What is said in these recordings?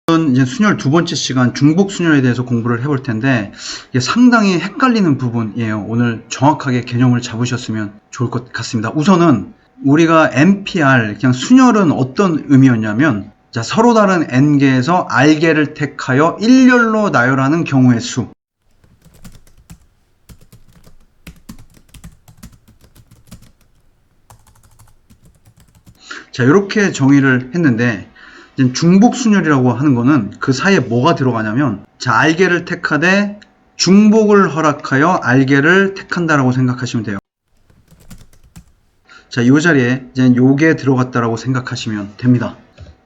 이제 순열 두 번째 시간 중복 순열에 대해서 공부를 해볼 텐데 이게 상당히 헷갈리는 부분이에요. 오늘 정확하게 개념을 잡으셨으면 좋을 것 같습니다. 우선은 우리가 NPR, 그냥 순열은 어떤 의미였냐면, 자, 서로 다른 n개에서 r개를 택하여 일렬로 나열하는 경우의 수. 자, 이렇게 정의를 했는데, 중복 순열이라고 하는 거는 그 사이에 뭐가 들어가냐면, 자, r개를 택하되 중복을 허락하여 r개를 택한다라고 생각하시면 돼요. 자, 이 자리에 이제 요게 들어갔다라고 생각하시면 됩니다.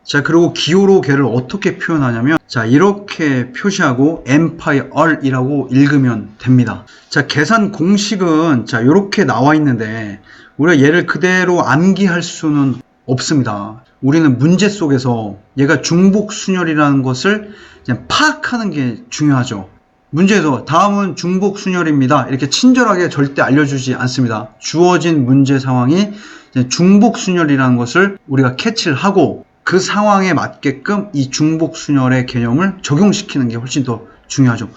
자, 그리고 기호로 걔를 어떻게 표현하냐면, 자, 이렇게 표시하고 NPR이라고 읽으면 됩니다. 자, 계산 공식은 자, 이렇게 나와 있는데 우리가 얘를 그대로 암기할 수는 없습니다. 우리는 문제 속에서 얘가 중복 순열이라는 것을 그냥 파악하는 게 중요하죠. 문제에서 다음은 중복 순열입니다. 이렇게 친절하게 절대 알려주지 않습니다. 주어진 문제 상황이 중복 순열이라는 것을 우리가 캐치를 하고 그 상황에 맞게끔 이 중복 순열의 개념을 적용시키는 게 훨씬 더 중요하죠.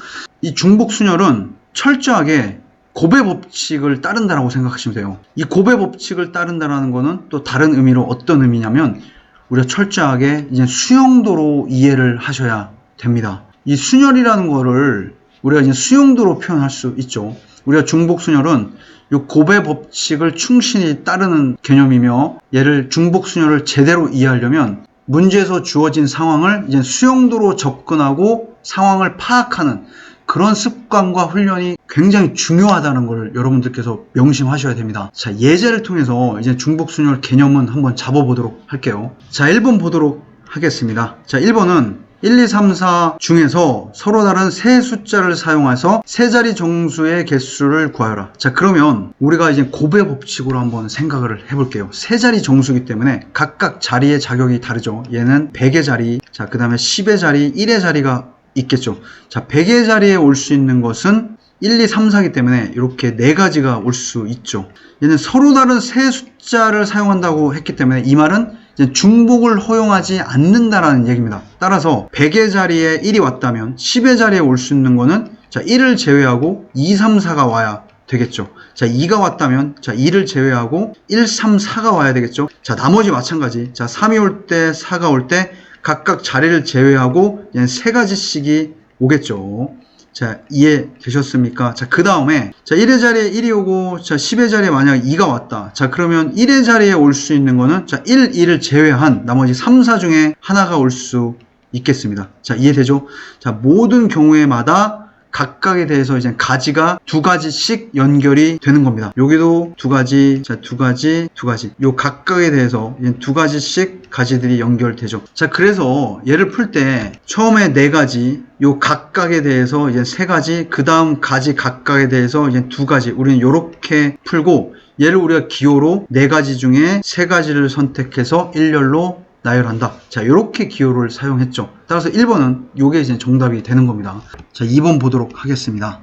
이 중복 순열은 철저하게 곱의 법칙을 따른다라고 생각하시면 돼요. 이 곱의 법칙을 따른다라는 거는 또 다른 의미로 어떤 의미냐면, 우리가 철저하게 이제 수용도로 이해를 하셔야 됩니다. 이 순열이라는 거를 우리가 이제 수용도로 표현할 수 있죠. 우리가 중복 순열은 이 곱의 법칙을 충실히 따르는 개념이며, 얘를 중복 순열을 제대로 이해하려면 문제에서 주어진 상황을 이제 수용도로 접근하고 상황을 파악하는 그런 습관과 훈련이 굉장히 중요하다는 걸 여러분들께서 명심하셔야 됩니다. 자, 예제를 통해서 이제 중복 순열 개념은 한번 잡아보도록 할게요. 자, 1번 보도록 하겠습니다. 자, 1번은 1, 2, 3, 4 중에서 서로 다른 세 숫자를 사용해서 세 자리 정수의 개수를 구하여라. 자, 그러면 우리가 이제 곱의 법칙으로 한번 생각을 해볼게요. 세 자리 정수이기 때문에 각각 자리의 자격이 다르죠. 얘는 100의 자리, 자, 그 다음에 10의 자리, 1의 자리가 있겠죠. 자, 100의 자리에 올 수 있는 것은 1, 2, 3, 4이기 때문에 이렇게 네 가지가 올 수 있죠. 얘는 서로 다른 세 숫자를 사용한다고 했기 때문에 이 말은 이제 중복을 허용하지 않는다라는 얘기입니다. 따라서 100의 자리에 1이 왔다면 10의 자리에 올 수 있는 거는 자, 1을 제외하고 2, 3, 4가 와야 되겠죠. 자, 2가 왔다면 자, 2를 제외하고 1, 3, 4가 와야 되겠죠. 자, 나머지 마찬가지. 자, 3이 올 때, 4가 올 때 각각 자리를 제외하고 세 가지씩이 오겠죠. 자, 이해되셨습니까? 자, 그 다음에 자, 1의 자리에 1이 오고 자, 10의 자리에 만약 2가 왔다. 자, 그러면 1의 자리에 올 수 있는 거는 자, 1, 2를 제외한 나머지 3, 4 중에 하나가 올 수 있겠습니다. 자, 이해되죠? 자, 모든 경우에마다 각각에 대해서 이제 가지가 두 가지씩 연결이 되는 겁니다. 여기도 두 가지, 자, 두 가지, 두 가지. 요 각각에 대해서 두 가지씩 가지들이 연결되죠. 자, 그래서 얘를 풀 때 처음에 네 가지, 요 각각에 대해서 이제 세 가지, 그 다음 가지 각각에 대해서 이제 두 가지. 우리는 요렇게 풀고 얘를 우리가 기호로 네 가지 중에 세 가지를 선택해서 일렬로 나열한다. 자, 이렇게 기호를 사용했죠. 따라서 1번은 요게 이제 정답이 되는 겁니다. 자, 2번 보도록 하겠습니다.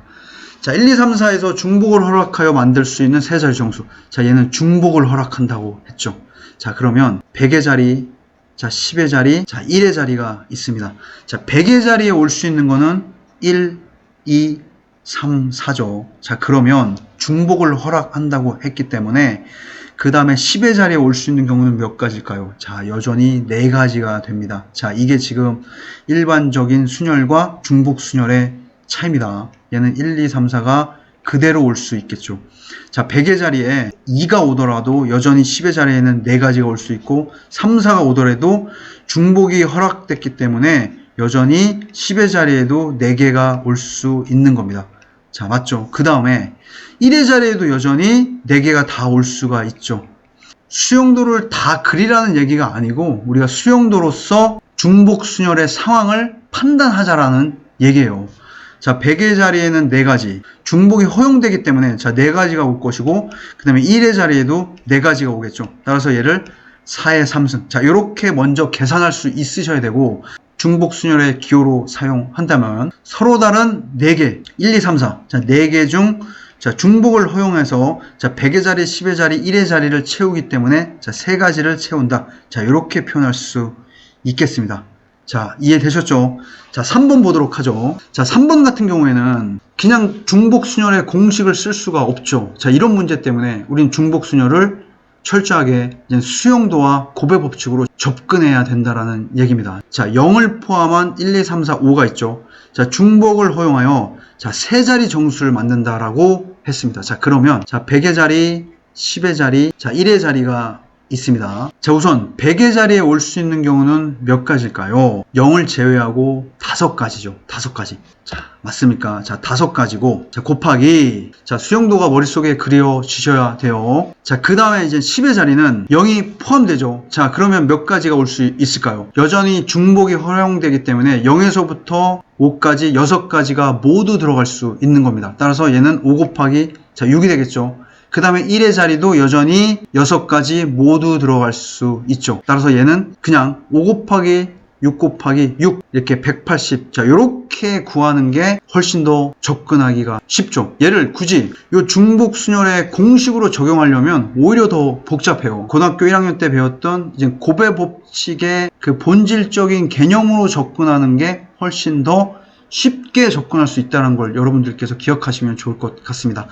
자, 1, 2, 3, 4에서 중복을 허락하여 만들 수 있는 세 자리 정수. 자, 얘는 중복을 허락한다고 했죠. 자, 그러면 100의 자리, 자, 10의 자리, 자, 1의 자리가 있습니다. 자, 100의 자리에 올 수 있는 거는 1, 2, 3, 4죠. 자, 그러면 중복을 허락한다고 했기 때문에 그 다음에 10의 자리에 올 수 있는 경우는 몇 가지일까요? 자, 여전히 4가지가 됩니다. 자, 이게 지금 일반적인 순열과 중복 순열의 차이입니다. 얘는 1, 2, 3, 4가 그대로 올 수 있겠죠. 자, 100의 자리에 2가 오더라도 여전히 10의 자리에는 4가지가 올 수 있고 3, 4가 오더라도 중복이 허락됐기 때문에 여전히 10의 자리에도 4개가 올 수 있는 겁니다. 자, 맞죠? 그 다음에 1의 자리에도 여전히 4개가 다 올 수가 있죠. 수용도를 다 그리라는 얘기가 아니고 우리가 수용도로서 중복 순열의 상황을 판단하자라는 얘기예요. 자, 100의 자리에는 4가지. 중복이 허용되기 때문에 자, 4가지가 올 것이고 그 다음에 1의 자리에도 4가지가 오겠죠. 따라서 얘를 4의 3승. 자, 이렇게 먼저 계산할 수 있으셔야 되고, 중복 순열의 기호로 사용한다면 서로 다른 4개, 1, 2, 3, 4. 자, 4개 중 자, 중복을 허용해서 자, 100의 자리, 10의 자리, 1의 자리를 채우기 때문에 자, 3가지를 채운다. 자, 이렇게 표현할 수 있겠습니다. 자, 이해되셨죠? 자, 3번 보도록 하죠. 자, 3번 같은 경우에는 그냥 중복순열의 공식을 쓸 수가 없죠. 자, 이런 문제 때문에 우린 중복순열을 철저하게 이제 수용도와 고배 법칙으로 접근해야 된다라는 얘기입니다. 자, 0을 포함한 1, 2, 3, 4, 5가 있죠. 자, 중복을 허용하여 자, 세 자리 정수를 만든다라고 했습니다. 자, 그러면 자, 100의 자리, 10의 자리, 자, 1의 자리가 있습니다. 자, 우선 100의 자리에 올 수 있는 경우는 몇 가지일까요? 0을 제외하고 5가지죠. 5가지. 자, 맞습니까? 자, 5가지고, 자, 곱하기, 자, 수용도가 머릿속에 그려지셔야 돼요. 자, 그 다음에 이제 10의 자리는 0이 포함되죠. 자, 그러면 몇 가지가 올 수 있을까요? 여전히 중복이 허용되기 때문에 0에서부터 5까지, 6가지가 모두 들어갈 수 있는 겁니다. 따라서 얘는 5 곱하기, 자, 6이 되겠죠. 그 다음에 1의 자리도 여전히 6가지 모두 들어갈 수 있죠. 따라서 얘는 그냥 5 곱하기 6 곱하기 6 이렇게 180. 자, 요렇게 구하는 게 훨씬 더 접근하기가 쉽죠. 얘를 굳이 요 중복순열의 공식으로 적용하려면 오히려 더 복잡해요. 고등학교 1학년 때 배웠던 이제 고배 법칙의 그 본질적인 개념으로 접근하는 게 훨씬 더 쉽게 접근할 수 있다는 걸 여러분들께서 기억하시면 좋을 것 같습니다.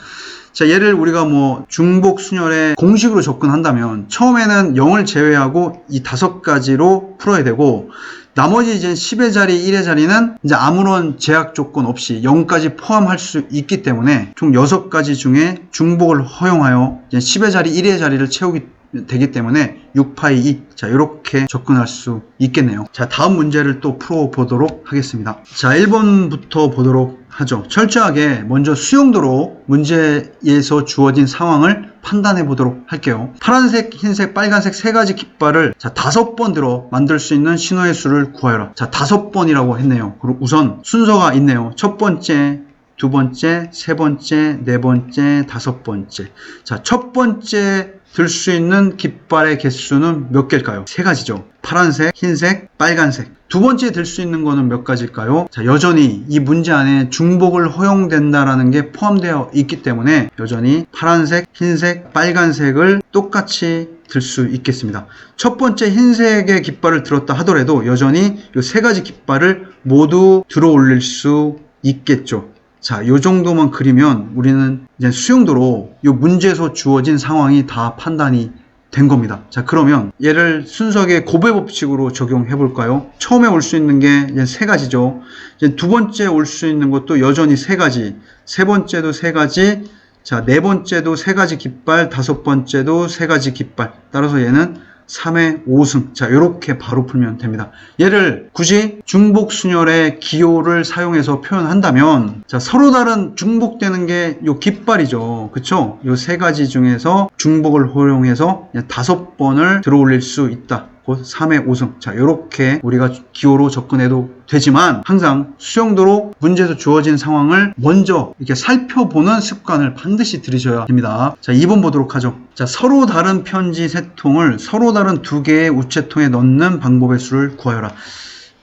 자, 얘를 우리가 뭐 중복순열의 공식으로 접근한다면 처음에는 0을 제외하고 이 5가지로 풀어야 되고, 나머지 이제 10의 자리, 1의 자리는 이제 아무런 제약 조건 없이 0까지 포함할 수 있기 때문에 총 6가지 중에 중복을 허용하여 이제 10의 자리, 1의 자리를 채우기 되기 때문에 6파이 2. 자, 이렇게 접근할 수 있겠네요. 자, 다음 문제를 또 풀어보도록 하겠습니다. 자, 1번부터 보도록 하죠. 철저하게 먼저 수용도로 문제에서 주어진 상황을 판단해 보도록 할게요. 파란색, 흰색, 빨간색 3가지 깃발을 자, 5번 들어 만들 수 있는 신호의 수를 구하여라. 자, 5번이라고 했네요. 그리고 우선 순서가 있네요. 첫 번째, 두 번째, 세 번째, 네 번째, 5번째. 자, 첫 번째 들 수 있는 깃발의 개수는 몇 개일까요? 3가지죠. 파란색, 흰색, 빨간색. 두 번째 들 수 있는 거는 몇 가지일까요? 자, 여전히 이 문제 안에 중복을 허용된다라는 게 포함되어 있기 때문에 여전히 파란색, 흰색, 빨간색을 똑같이 들 수 있겠습니다. 첫 번째 흰색의 깃발을 들었다 하더라도 여전히 이 3가지 깃발을 모두 들어 올릴 수 있겠죠. 자, 요 정도만 그리면 우리는 이제 수용도로 이 문제에서 주어진 상황이 다 판단이 된 겁니다. 자, 그러면 얘를 순수하게 고배 법칙으로 적용해 볼까요? 처음에 올 수 있는 게 이제 3가지죠. 이제 두 번째 올 수 있는 것도 여전히 3가지. 세 번째도 3가지. 자, 네 번째도 3가지 깃발. 5번째도 3가지 깃발. 따라서 얘는 3의 5승. 자, 요렇게 바로 풀면 됩니다. 얘를 굳이 중복순열의 기호를 사용해서 표현한다면, 자, 서로 다른 중복되는 게 요 깃발이죠. 그쵸? 요 3가지 중에서 중복을 활용해서 5번을 들어 올릴 수 있다. 곧 3의 5승. 자, 요렇게 우리가 기호로 접근해도 되지만 항상 수용도로 문제에서 주어진 상황을 먼저 이렇게 살펴보는 습관을 반드시 들이셔야 됩니다. 자, 2번 보도록 하죠. 자, 서로 다른 편지 3통을 서로 다른 2개의 우체통에 넣는 방법의 수를 구하여라.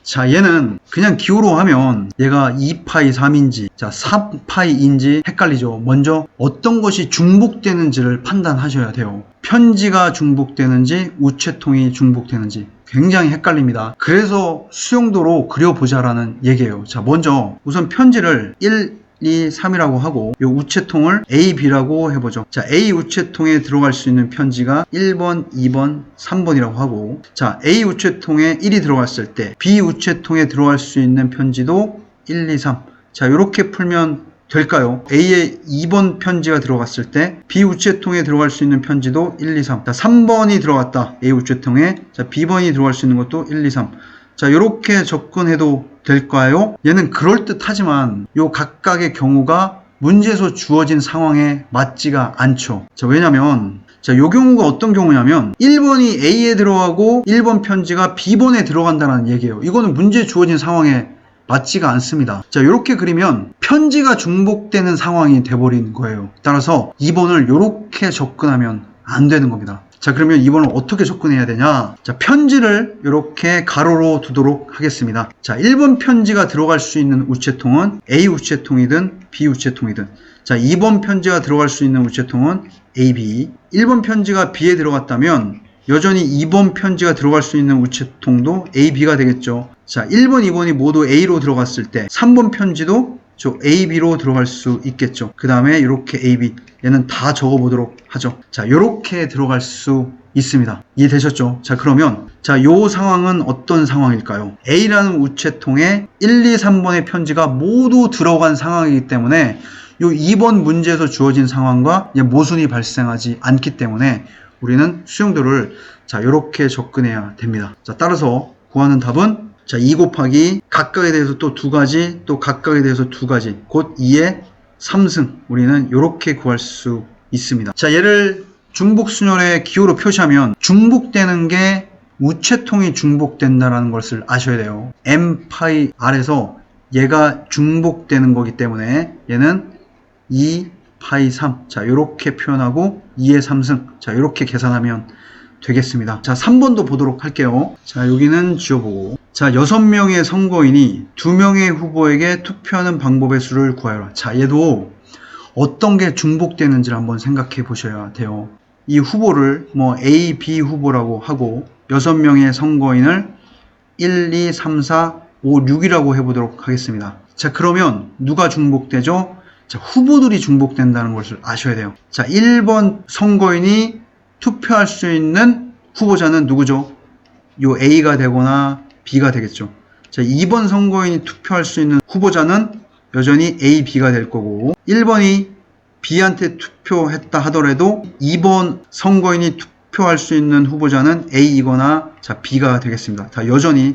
자, 얘는 그냥 기호로 하면 얘가 2파이 3인지 자 4파이인지 헷갈리죠. 먼저 어떤 것이 중복되는지를 판단하셔야 돼요. 편지가 중복되는지 우체통이 중복되는지 굉장히 헷갈립니다. 그래서 수용도로 그려보자라는 얘기예요. 자, 먼저 우선 편지를 1, 2, 3이라고 하고 이 우체통을 A, B라고 해보죠. 자, A 우체통에 들어갈 수 있는 편지가 1번, 2번, 3번이라고 하고, 자, A 우체통에 1이 들어갔을 때 B 우체통에 들어갈 수 있는 편지도 1, 2, 3. 자, 이렇게 풀면 될까요? A에 2번 편지가 들어갔을 때 B 우체통에 들어갈 수 있는 편지도 1, 2, 3. 자, 3번이 들어갔다. A 우체통에. 자, B번이 들어갈 수 있는 것도 1, 2, 3. 자, 이렇게 접근해도 될까요? 얘는 그럴듯하지만 요 각각의 경우가 문제에서 주어진 상황에 맞지가 않죠. 자, 왜냐면 자, 요 경우가 어떤 경우냐면 1번이 A에 들어가고 1번 편지가 B번에 들어간다는 얘기예요. 이거는 문제에 주어진 상황에 맞지가 않습니다. 자, 이렇게 그리면 편지가 중복되는 상황이 돼버리는 거예요. 따라서 2번을 이렇게 접근하면 안 되는 겁니다. 자, 그러면 2번을 어떻게 접근해야 되냐? 자, 편지를 이렇게 가로로 두도록 하겠습니다. 자, 1번 편지가 들어갈 수 있는 우체통은 A 우체통이든 B 우체통이든, 자, 2번 편지가 들어갈 수 있는 우체통은 AB. 1번 편지가 B에 들어갔다면 여전히 2번 편지가 들어갈 수 있는 우체통도 A, B가 되겠죠. 자, 1번, 2번이 모두 A로 들어갔을 때 3번 편지도 저 A, B로 들어갈 수 있겠죠. 그 다음에 이렇게 A, B 얘는 다 적어보도록 하죠. 자, 이렇게 들어갈 수 있습니다. 이해되셨죠? 자, 그러면 요 상황은 어떤 상황일까요? A라는 우체통에 1, 2, 3번의 편지가 모두 들어간 상황이기 때문에 요 2번 문제에서 주어진 상황과 모순이 발생하지 않기 때문에 우리는 수용도를 이렇게 접근해야 됩니다. 자, 따라서 구하는 답은 2 곱하기 각각에 대해서 또 2가지, 또 각각에 대해서 2가지, 곧 2의 3승. 우리는 이렇게 구할 수 있습니다. 자, 얘를 중복순열의 기호로 표시하면 중복되는 게 우체통이 중복된다는 것을 아셔야 돼요. m 파이 r에서 얘가 중복되는 거기 때문에 얘는 2 파이 3. 자, 이렇게 표현하고 2의 3승. 자, 이렇게 계산하면 되겠습니다. 자, 3번도 보도록 할게요. 자, 여기는 지워보고. 자, 6명의 선거인이 2명의 후보에게 투표하는 방법의 수를 구하여라. 자, 얘도 어떤 게 중복되는지를 한번 생각해 보셔야 돼요. 이 후보를 A, B 후보라고 하고 6명의 선거인을 1, 2, 3, 4, 5, 6이라고 해보도록 하겠습니다. 자, 그러면 누가 중복되죠? 자, 후보들이 중복된다는 것을 아셔야 돼요. 자, 1번 선거인이 투표할 수 있는 후보자는 누구죠? 요 A가 되거나 B가 되겠죠. 자, 2번 선거인이 투표할 수 있는 후보자는 여전히 A, B가 될 거고 1번이 B한테 투표했다 하더라도 2번 선거인이 투표할 수 있는 후보자는 A이거나 B가 되겠습니다. 다 여전히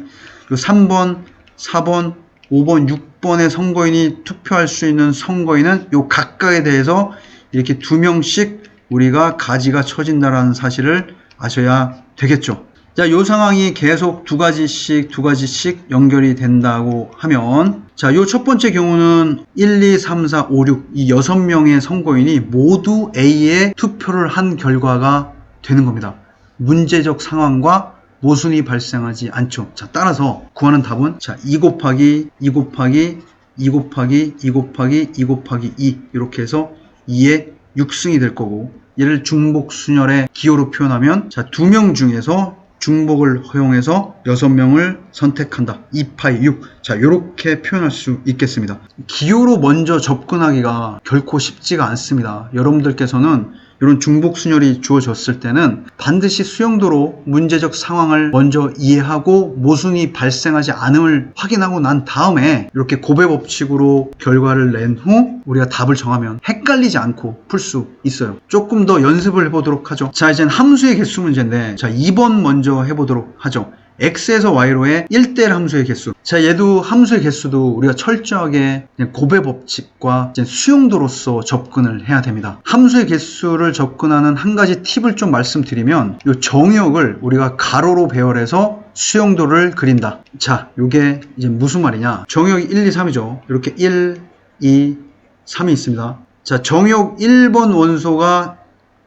요 3번, 4번, 5번, 6번의 선거인이 투표할 수 있는 선거인은 요 각각에 대해서 이렇게 2명씩 우리가 가지가 쳐진다라는 사실을 아셔야 되겠죠. 자, 요 상황이 계속 2가지씩 연결이 된다고 하면 자, 요 첫 번째 경우는 1, 2, 3, 4, 5, 6 이 6명의 선거인이 모두 A에 투표를 한 결과가 되는 겁니다. 문제적 상황과 모순이 발생하지 않죠. 자, 따라서 구하는 답은 2 곱하기 2 곱하기 2 곱하기 2 곱하기 2 곱하기 2 이렇게 해서 2의 6승이 될 거고 얘를 중복순열의 기호로 표현하면 2명 중에서 중복을 허용해서 6명을 선택한다. 2파이 6. 자, 이렇게 표현할 수 있겠습니다. 기호로 먼저 접근하기가 결코 쉽지가 않습니다. 여러분들께서는 이런 중복순열이 주어졌을 때는 반드시 수용도로 문제적 상황을 먼저 이해하고 모순이 발생하지 않음을 확인하고 난 다음에 이렇게 고배 법칙으로 결과를 낸 후 우리가 답을 정하면 헷갈리지 않고 풀 수 있어요. 조금 더 연습을 해보도록 하죠. 자, 이제는 함수의 개수 문제인데 자, 2번 먼저 해보도록 하죠. x에서 y로의 1대1 함수의 개수. 자, 얘도 함수의 개수도 우리가 철저하게 고배 법칙과 수용도로서 접근을 해야 됩니다. 함수의 개수를 접근하는 한 가지 팁을 좀 말씀드리면 이 정의역을 우리가 가로로 배열해서 수용도를 그린다. 자, 이게 이제 무슨 말이냐? 정의역이 1, 2, 3이죠. 이렇게 1, 2, 3이 있습니다. 자, 정의역 1번 원소가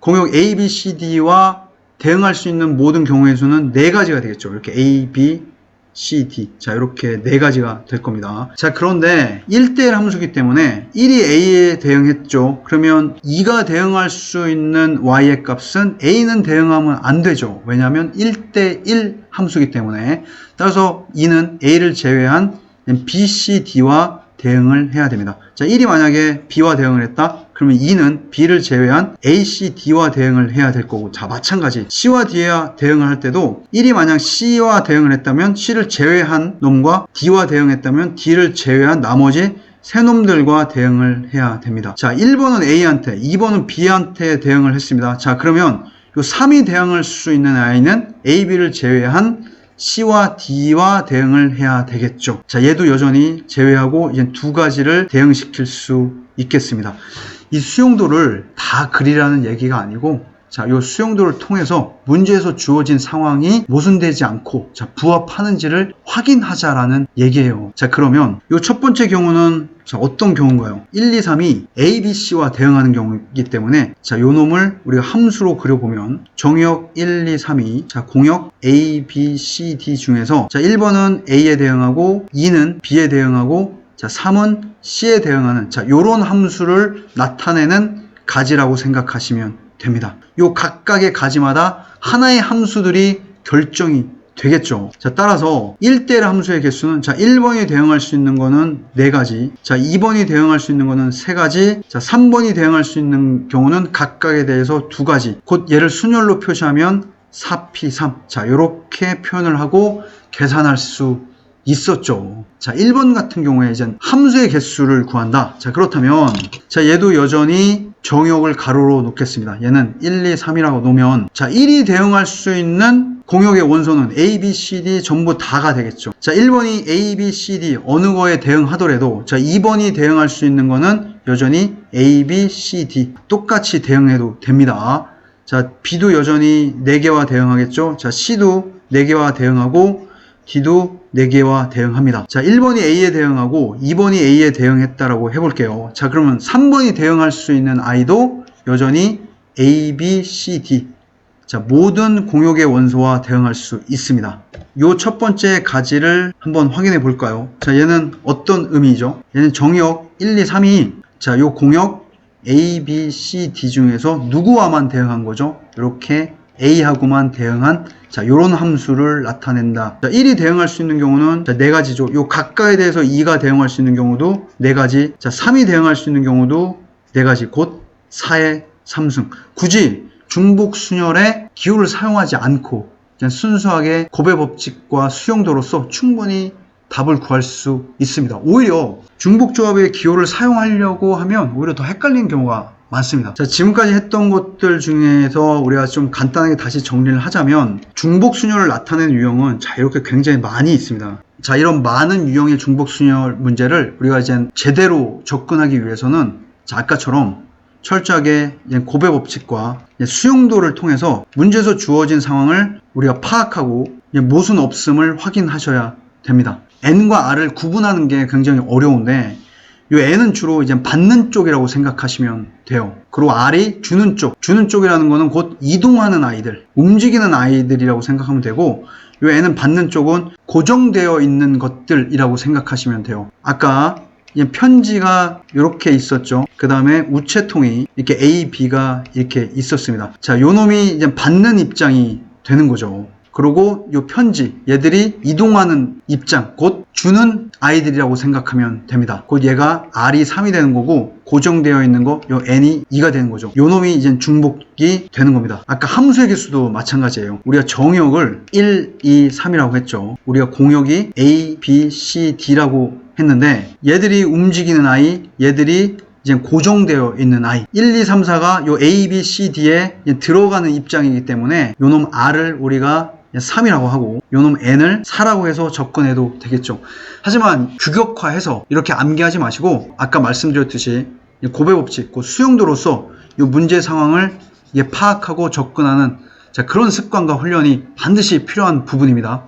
공역 A, B, C, D와 대응할 수 있는 모든 경우의 수는 4가지가 되겠죠. 이렇게 A, B, C, D. 자, 이렇게 4가지가 될 겁니다. 자, 그런데 1대1 함수이기 때문에 1이 A에 대응했죠. 그러면 2가 대응할 수 있는 Y의 값은 A는 대응하면 안 되죠. 왜냐하면 1대1 함수이기 때문에. 따라서 2는 A를 제외한 B, C, D와 대응을 해야 됩니다. 자, 1이 만약에 B와 대응을 했다? 그러면 2는 B를 제외한 A, C, D와 대응을 해야 될 거고 자, 마찬가지 C와 D와 대응을 할 때도 1이 만약 C와 대응을 했다면 C를 제외한 놈과 D와 대응했다면 D를 제외한 나머지 세 놈들과 대응을 해야 됩니다. 자, 1번은 A한테, 2번은 B한테 대응을 했습니다. 자, 그러면 요 3이 대응할 수 있는 아이는 A, B를 제외한 C와 D와 대응을 해야 되겠죠. 자, 얘도 여전히 제외하고 이제 2가지를 대응시킬 수 있겠습니다. 이 수용도를 다 그리라는 얘기가 아니고 자, 이 수용도를 통해서 문제에서 주어진 상황이 모순되지 않고 자, 부합하는지를 확인하자라는 얘기예요. 자, 그러면 이 첫 번째 경우는 자, 어떤 경우인가요? 1, 2, 3이 A, B, C와 대응하는 경우이기 때문에 자, 요 놈을 우리가 함수로 그려보면 정역 1, 2, 3이 자, 공역 A, B, C, D 중에서 자, 1번은 A에 대응하고 2는 B에 대응하고 자, 3은 C에 대응하는 자, 요런 함수를 나타내는 가지라고 생각하시면 됩니다. 요 각각의 가지마다 하나의 함수들이 결정이 되겠죠. 자, 따라서 1대1 함수의 개수는 자, 1번이 대응할 수 있는 거는 4가지, 자, 2번이 대응할 수 있는 거는 3가지, 자, 3번이 대응할 수 있는 경우는 각각에 대해서 2가지. 곧 얘를 순열로 표시하면 4p3. 자, 이렇게 표현을 하고 계산할 수 있었죠. 자, 1번 같은 경우에 이제 함수의 개수를 구한다. 자, 그렇다면 자, 얘도 여전히 정의역을 가로로 놓겠습니다. 얘는 1, 2, 3이라고 놓으면 자, 1이 대응할 수 있는 공역의 원소는 A, B, C, D 전부 다가 되겠죠. 자, 1번이 A, B, C, D 어느 거에 대응하더라도 자, 2번이 대응할 수 있는 거는 여전히 A, B, C, D 똑같이 대응해도 됩니다. 자, B도 여전히 4개와 대응하겠죠. 자, C도 4개와 대응하고 D도 4개와 대응합니다. 자, 1번이 A에 대응하고 2번이 A에 대응했다라고 해볼게요. 자, 그러면 3번이 대응할 수 있는 I도 여전히 A, B, C, D 자, 모든 공역의 원소와 대응할 수 있습니다. 요 첫 번째 가지를 한번 확인해 볼까요? 자, 얘는 어떤 의미죠? 얘는 정역 1, 2, 3이 자, 요 공역 A, B, C, D 중에서 누구와만 대응한 거죠? 이렇게 A하고만 대응한 자, 요런 함수를 나타낸다. 자, 1이 대응할 수 있는 경우는 자, 4가지죠. 요 각각에 대해서 2가 대응할 수 있는 경우도 4가지. 자, 3이 대응할 수 있는 경우도 4가지. 곧 4의 3승. 굳이 중복 순열의 기호를 사용하지 않고 그냥 순수하게 곱의 법칙과 수용도로서 충분히 답을 구할 수 있습니다. 오히려 중복조합의 기호를 사용하려고 하면 오히려 더 헷갈리는 경우가 많습니다. 자, 지금까지 했던 것들 중에서 우리가 좀 간단하게 다시 정리를 하자면 중복순열을 나타내는 유형은 자, 이렇게 굉장히 많이 있습니다. 자, 이런 많은 유형의 중복순열 문제를 우리가 이제 제대로 접근하기 위해서는 자, 아까처럼 철저하게 곱의 법칙과 수용도를 통해서 문제에서 주어진 상황을 우리가 파악하고 모순 없음을 확인하셔야 됩니다. N과 R을 구분하는 게 굉장히 어려운데 이 N은 주로 이제 받는 쪽이라고 생각하시면 돼요. 그리고 R이 주는 쪽. 주는 쪽이라는 거는 곧 이동하는 아이들, 움직이는 아이들이라고 생각하면 되고 이 N은 받는 쪽은 고정되어 있는 것들이라고 생각하시면 돼요. 아까 편지가 이렇게 있었죠. 그 다음에 우체통이 이렇게 A, B가 이렇게 있었습니다. 자, 요 놈이 이제 받는 입장이 되는 거죠. 그리고 요 편지, 얘들이 이동하는 입장, 곧 주는 아이들이라고 생각하면 됩니다. 곧 얘가 R이 3이 되는 거고, 고정되어 있는 거, 요 N이 2가 되는 거죠. 요 놈이 이제 중복이 되는 겁니다. 아까 함수의 개수도 마찬가지예요. 우리가 정역을 1, 2, 3이라고 했죠. 우리가 공역이 A, B, C, D라고 했는데, 얘들이 움직이는 아이, 얘들이 이제 고정되어 있는 아이 1, 2, 3, 4가 요 A, B, C, D에 들어가는 입장이기 때문에 요 놈 R을 우리가 3이라고 하고 요놈 N을 4라고 해서 접근해도 되겠죠. 하지만 규격화해서 이렇게 암기하지 마시고 아까 말씀드렸듯이 곱의 법칙, 수용도로서 이 문제 상황을 파악하고 접근하는 그런 습관과 훈련이 반드시 필요한 부분입니다.